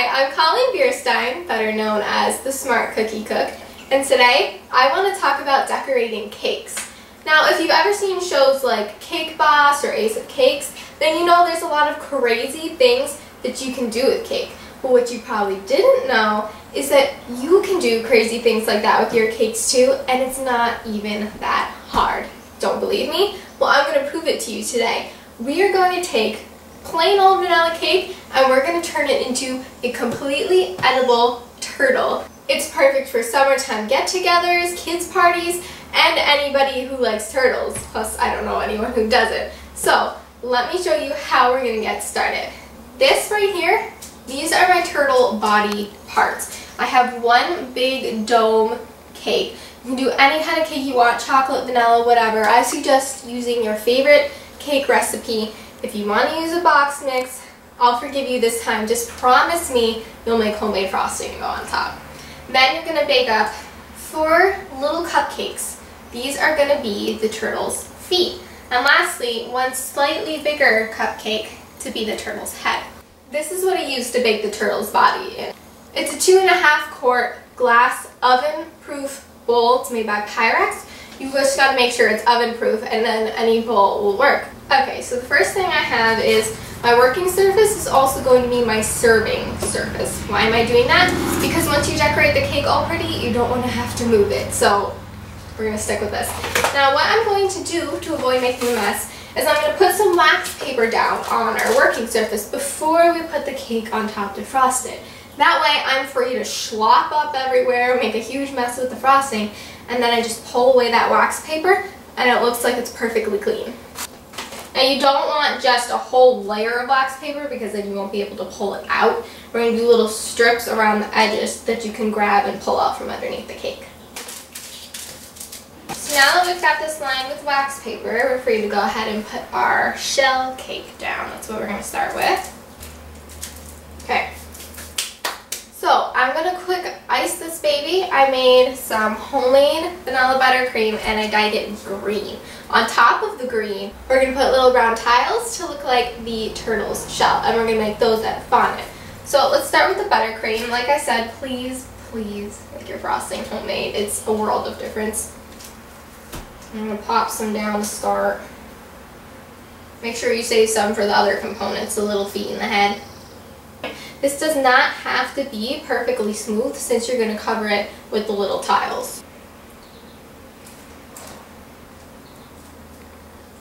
Hi, I'm Colleen Bierstein, better known as the Smart Cookie Cook, and today I want to talk about decorating cakes. Now, if you've ever seen shows like Cake Boss or Ace of Cakes, then you know there's a lot of crazy things that you can do with cake. But what you probably didn't know is that you can do crazy things like that with your cakes too, and it's not even that hard. Don't believe me? Well, I'm going to prove it to you today. We are going to take plain old vanilla cake and we're going to turn it into a completely edible turtle. It's perfect for summertime get-togethers, kids parties, and anybody who likes turtles. Plus, I don't know anyone who doesn't. So, let me show you how we're going to get started. This right here, these are my turtle body parts. I have one big dome cake. You can do any kind of cake you want, chocolate, vanilla, whatever. I suggest using your favorite cake recipe. If you want to use a box mix, I'll forgive you this time. Just promise me you'll make homemade frosting and go on top. Then you're going to bake up 4 little cupcakes. These are going to be the turtle's feet. And lastly, 1 slightly bigger cupcake to be the turtle's head. This is what I used to bake the turtle's body in. It's a 2.5 quart glass oven-proof bowl. It's made by Pyrex. You just got to make sure it's oven-proof and then any bowl will work. Okay, so the first thing I have is my working surface is also going to be my serving surface. Why am I doing that? Because once you decorate the cake all pretty, you don't want to have to move it. So we're going to stick with this. Now what I'm going to do to avoid making a mess is I'm going to put some wax paper down on our working surface before we put the cake on top to frost it. That way I'm free to slop up everywhere, make a huge mess with the frosting, and then I just pull away that wax paper and it looks like it's perfectly clean. Now you don't want just a whole layer of wax paper because then you won't be able to pull it out. We're going to do little strips around the edges that you can grab and pull out from underneath the cake. So now that we've got this lined with wax paper, we're free to go ahead and put our shell cake down. That's what we're going to start with. Okay. So I'm going to quick ice this baby. I made some homemade vanilla buttercream and I dyed it green. On top of the green, we're going to put little brown tiles to look like the turtle's shell, and we're going to make those at fondant. So let's start with the buttercream. Like I said, please make your frosting homemade. It's a world of difference. I'm going to pop some down to start. Make sure you save some for the other components, the little feet and the head. This does not have to be perfectly smooth since you're going to cover it with the little tiles.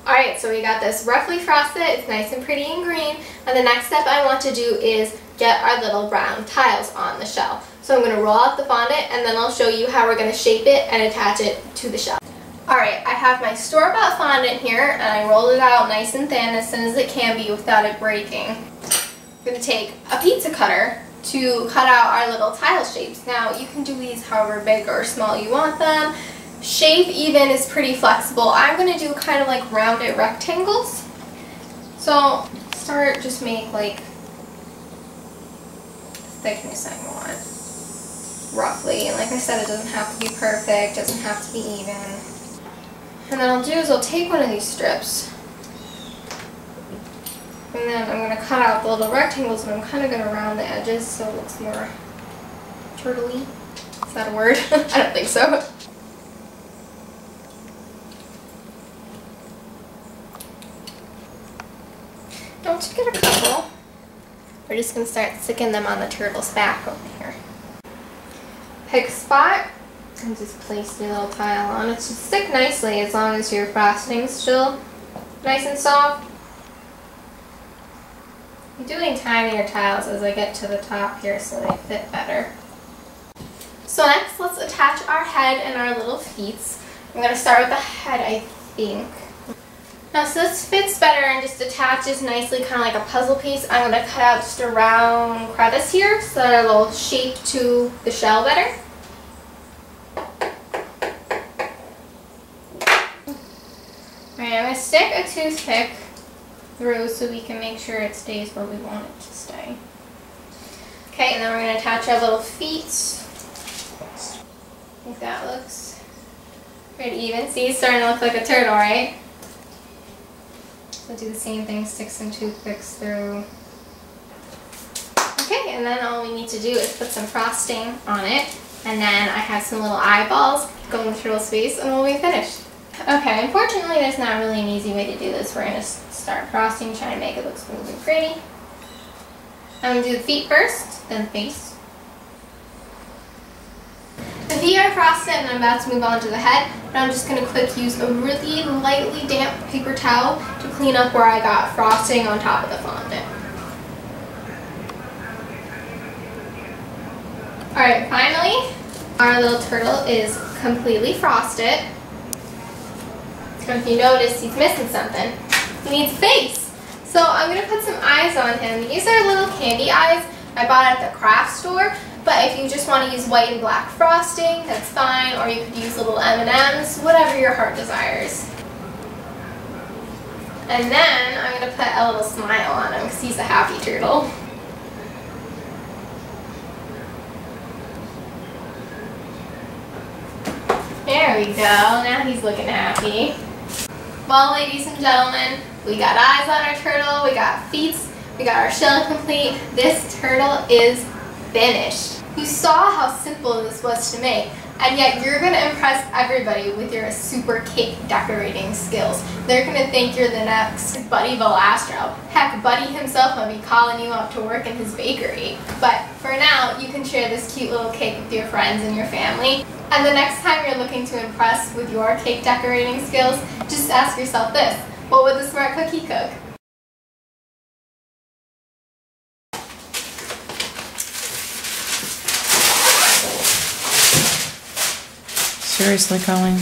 Alright, so we got this roughly frosted, it's nice and pretty and green, and the next step I want to do is get our little brown tiles on the shell. So I'm going to roll out the fondant and then I'll show you how we're going to shape it and attach it to the shell. Alright, I have my store-bought fondant here and I rolled it out nice and thin as thin as it can be without it breaking. I'm going to take a pizza cutter to cut out our little tile shapes. Now you can do these however big or small you want them. Shape even is pretty flexible. I'm going to do kind of like rounded rectangles. So start, just make like the thickness I want, roughly. And like I said, it doesn't have to be perfect, doesn't have to be even. And then I'll do is I'll take one of these strips and then I'm going to cut out the little rectangles and I'm kind of going to round the edges so it looks more turtle-y. Is that a word? I don't think so. Once you get a couple, we're just going to start sticking them on the turtle's back over here. Pick a spot and just place your little tile on. It should stick nicely as long as your frosting's still nice and soft. I'm doing tinier tiles as I get to the top here so they fit better. So next, let's attach our head and our little feet. I'm going to start with the head, I think. Now, so this fits better and just attaches nicely, kind of like a puzzle piece, I'm going to cut out just a round crevice here so that it'll shape to the shell better. Alright, I'm going to stick a toothpick through so we can make sure it stays where we want it to stay. Okay, and then we're going to attach our little feet. I think that looks pretty even. See, it's starting to look like a turtle, right? So do the same thing, stick some toothpicks through. Okay, and then all we need to do is put some frosting on it, and then I have some little eyeballs go in the turtle's face, and we'll be finished. Okay, unfortunately there's not really an easy way to do this. We're going to start frosting, trying to make it look smooth and pretty. I'm going to do the feet first, then the face. The feet are frosted, and I'm about to move on to the head, but I'm just going to quick use a really lightly damp paper towel to clean up where I got frosting on top of the fondant. Alright, finally, our little turtle is completely frosted. So if you notice, he's missing something. He needs a face. So I'm going to put some eyes on him. These are little candy eyes I bought at the craft store. But if you just want to use white and black frosting, that's fine. Or you could use little M&Ms, whatever your heart desires. And then I'm going to put a little smile on him because he's a happy turtle. There we go. Now he's looking happy. Well, ladies and gentlemen, we got eyes on our turtle, we got feet, we got our shell complete. This turtle is finished. You saw how simple this was to make, and yet you're going to impress everybody with your super cake decorating skills. They're going to think you're the next Buddy Valastro. Heck, Buddy himself might be calling you up to work in his bakery. But for now, you can share this cute little cake with your friends and your family. And the next time you're looking to impress with your cake decorating skills, just ask yourself this: what would the Smart Cookie cook? Seriously, Colleen?